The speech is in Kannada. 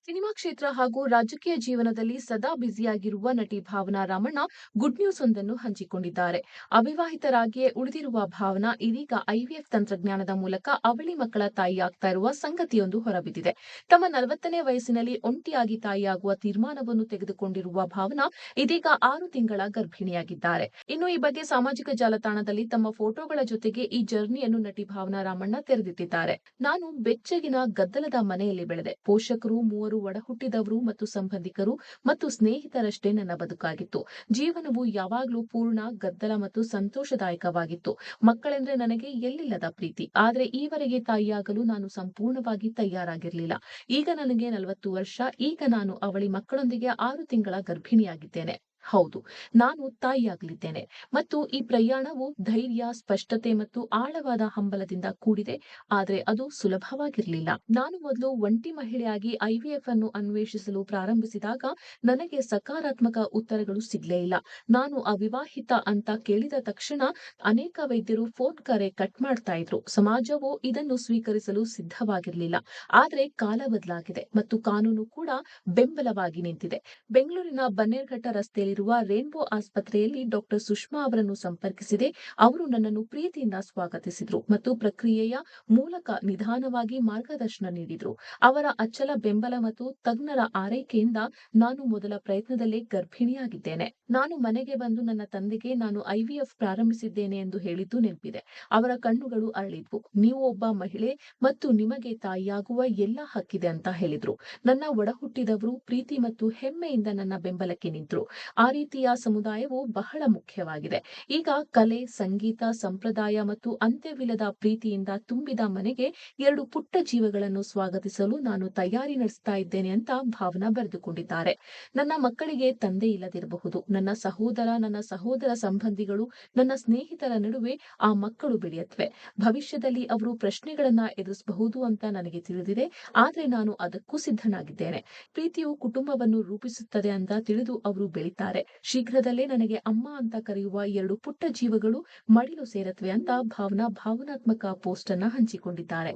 ಸಿನಿಮಾ ಕ್ಷೇತ್ರ ಹಾಗೂ ರಾಜಕೀಯ ಜೀವನದಲ್ಲಿ ಸದಾ ಬ್ಯುಸಿಯಾಗಿರುವ ನಟಿ ಭಾವನಾ ರಾಮಣ್ಣ ಗುಡ್ ನ್ಯೂಸ್ ಒಂದನ್ನು ಹಂಚಿಕೊಂಡಿದ್ದಾರೆ. ಅವಿವಾಹಿತರಾಗಿಯೇ ಉಳಿದಿರುವ ಭಾವನಾ ಇದೀಗ ಐವಿಎಫ್ ತಂತ್ರಜ್ಞಾನದ ಮೂಲಕ ಅವಳಿ ಮಕ್ಕಳ ತಾಯಿಯಾಗ್ತಾ ಇರುವ ಸಂಗತಿಯೊಂದು ಹೊರಬಿದ್ದಿದೆ. ತಮ್ಮ 40ನೇ ವಯಸ್ಸಿನಲ್ಲಿ ಒಂಟಿಯಾಗಿ ತಾಯಿಯಾಗುವ ತೀರ್ಮಾನವನ್ನು ತೆಗೆದುಕೊಂಡಿರುವ ಭಾವನಾ ಇದೀಗ 6 ತಿಂಗಳ ಗರ್ಭಿಣಿಯಾಗಿದ್ದಾರೆ. ಇನ್ನು ಈ ಬಗ್ಗೆ ಸಾಮಾಜಿಕ ಜಾಲತಾಣದಲ್ಲಿ ತಮ್ಮ ಫೋಟೋಗಳ ಜೊತೆಗೆ ಈ ಜರ್ನಿಯನ್ನು ನಟಿ ಭಾವನಾ ರಾಮಣ್ಣ ತೆರೆದಿಟ್ಟಿದ್ದಾರೆ. ನಾನು ಬೆಚ್ಚಗಿನ ಗದ್ದಲದ ಮನೆಯಲ್ಲಿ ಬೆಳೆದೆ. ಪೋಷಕರು, ಮೂವರು ಒಡಹುಟ್ಟಿದವರು ಮತ್ತು ಸಂಬಂಧಿಕರು ಮತ್ತು ಸ್ನೇಹಿತರಷ್ಟೇ ನನ್ನ ಬದುಕಾಗಿತ್ತು. ಜೀವನವು ಯಾವಾಗಲೂ ಪೂರ್ಣ ಗದ್ದಲ ಮತ್ತು ಸಂತೋಷದಾಯಕವಾಗಿತ್ತು. ಮಕ್ಕಳೆಂದ್ರೆ ನನಗೆ ಎಲ್ಲಿಲ್ಲದ ಪ್ರೀತಿ. ಆದರೆ ಈವರೆಗೆ ತಾಯಿಯಾಗಲು ನಾನು ಸಂಪೂರ್ಣವಾಗಿ ತಯಾರಾಗಿರಲಿಲ್ಲ. ಈಗ ನನಗೆ 40 ವರ್ಷ. ಈಗ ನಾನು ಅವಳಿ ಮಕ್ಕಳೊಂದಿಗೆ 6 ತಿಂಗಳ ಗರ್ಭಿಣಿಯಾಗಿದ್ದೇನೆ. ಹೌದು, ನಾನು ತಾಯಿಯಾಗಲಿದ್ದೇನೆ ಮತ್ತು ಈ ಪ್ರಯಾಣವು ಧೈರ್ಯ, ಸ್ಪಷ್ಟತೆ ಮತ್ತು ಆಳವಾದ ಹಂಬಲದಿಂದ ಕೂಡಿದೆ. ಆದರೆ ಅದು ಸುಲಭವಾಗಿರಲಿಲ್ಲ. ನಾನು ಮೊದಲು ಒಂಟಿ ಮಹಿಳೆಯಾಗಿ ಐವಿಎಫ್ ಅನ್ನು ಅನ್ವೇಷಿಸಲು ಪ್ರಾರಂಭಿಸಿದಾಗ ನನಗೆ ಸಕಾರಾತ್ಮಕ ಉತ್ತರಗಳು ಸಿಗಲೇ ಇಲ್ಲ. ನಾನು ಅವಿವಾಹಿತ ಅಂತ ಕೇಳಿದ ತಕ್ಷಣ ಅನೇಕ ವೈದ್ಯರು ಫೋನ್ ಕರೆ ಕಟ್ ಮಾಡ್ತಾ ಇದ್ರು. ಸಮಾಜವು ಇದನ್ನು ಸ್ವೀಕರಿಸಲು ಸಿದ್ಧವಾಗಿರಲಿಲ್ಲ. ಆದರೆ ಕಾಲ ಬದಲಾಗಿದೆ ಮತ್ತು ಕಾನೂನು ಕೂಡ ಬೆಂಬಲವಾಗಿ ನಿಂತಿದೆ. ಬೆಂಗಳೂರಿನ ಬನ್ನೇರ್ಘಟ್ಟ ರಸ್ತೆಯಲ್ಲಿರುವ ರೇನ್ಬೋ ಆಸ್ಪತ್ರೆಯಲ್ಲಿ ಡಾಕ್ಟರ್ ಸುಷ್ಮಾ ಅವರನ್ನು ಸಂಪರ್ಕಿಸಿದೆ. ಅವರು ನನ್ನನ್ನು ಪ್ರೀತಿಯಿಂದ ಸ್ವಾಗತಿಸಿದ್ರು ಮತ್ತು ಪ್ರಕ್ರಿಯೆಯ ಮೂಲಕ ನಿಧಾನವಾಗಿ ಮಾರ್ಗದರ್ಶನ ನೀಡಿದ್ರು. ಅವರ ಅಚಲ ಬೆಂಬಲ ಮತ್ತು ತಜ್ಞರ ಆರೈಕೆಯಿಂದ ನಾನು ಮೊದಲ ಪ್ರಯತ್ನದಲ್ಲೇ ಗರ್ಭಿಣಿಯಾಗಿದ್ದೇನೆ. ನಾನು ಮನೆಗೆ ಬಂದು ನನ್ನ ತಂದೆಗೆ ನಾನು ಐವಿಎಫ್ ಪ್ರಾರಂಭಿಸಿದ್ದೇನೆ ಎಂದು ಹೇಳಿದ್ದು ನೆನಪಿದೆ. ಅವರ ಕಣ್ಣುಗಳು ಅರಳಿದ್ವು. ನೀವು ಒಬ್ಬ ಮಹಿಳೆ ಮತ್ತು ನಿಮಗೆ ತಾಯಿಯಾಗುವ ಎಲ್ಲಾ ಹಕ್ಕಿದೆ ಅಂತ ಹೇಳಿದ್ರು. ನನ್ನ ಒಡಹುಟ್ಟಿದವರು ಪ್ರೀತಿ ಮತ್ತು ಹೆಮ್ಮೆಯಿಂದ ನನ್ನ ಬೆಂಬಲಕ್ಕೆ ನಿಂತರು. ಆ ರೀತಿಯ ಸಮುದಾಯವು ಬಹಳ ಮುಖ್ಯವಾಗಿದೆ. ಈಗ ಕಲೆ, ಸಂಗೀತ, ಸಂಪ್ರದಾಯ ಮತ್ತು ಅಂತ್ಯವಿಲ್ಲದ ಪ್ರೀತಿಯಿಂದ ತುಂಬಿದ ಮನೆಗೆ 2 ಪುಟ್ಟ ಜೀವಗಳನ್ನು ಸ್ವಾಗತಿಸಲು ನಾನು ತಯಾರಿ ನಡೆಸ್ತಾ ಇದ್ದೇನೆ ಅಂತ ಭಾವನಾ ಬರೆದುಕೊಂಡಿದ್ದಾರೆ. ನನ್ನ ಮಕ್ಕಳಿಗೆ ತಂದೆ ಇಲ್ಲದಿರಬಹುದು. ನನ್ನ ಸಹೋದರ ಸಂಬಂಧಿಗಳು, ನನ್ನ ಸ್ನೇಹಿತರ ನಡುವೆ ಆ ಮಕ್ಕಳು ಬೆಳೆಯತ್ವೆ. ಭವಿಷ್ಯದಲ್ಲಿ ಅವರು ಪ್ರಶ್ನೆಗಳನ್ನ ಎದುರಿಸಬಹುದು ಅಂತ ನನಗೆ ತಿಳಿದಿದೆ. ಆದ್ರೆ ನಾನು ಅದಕ್ಕೂ ಸಿದ್ಧನಾಗಿದ್ದೇನೆ. ಪ್ರೀತಿಯು ಕುಟುಂಬವನ್ನು ರೂಪಿಸುತ್ತದೆ ಅಂತ ತಿಳಿದು ಅವರು ಬೆಳೀತಾರೆ. ಶೀಘ್ರದಲ್ಲೇ ನನಗೆ ಅಮ್ಮ ಅಂತ ಕರೆಯುವ 2 ಪುಟ್ಟ ಜೀವಗಳು ಮಡಿಲು ಸೇರತ್ವೆ ಅಂತ ಭಾವನಾ ಭಾವನಾತ್ಮಕ ಪೋಸ್ಟ್ ಅನ್ನ ಹಂಚಿಕೊಂಡಿದ್ದಾರೆ.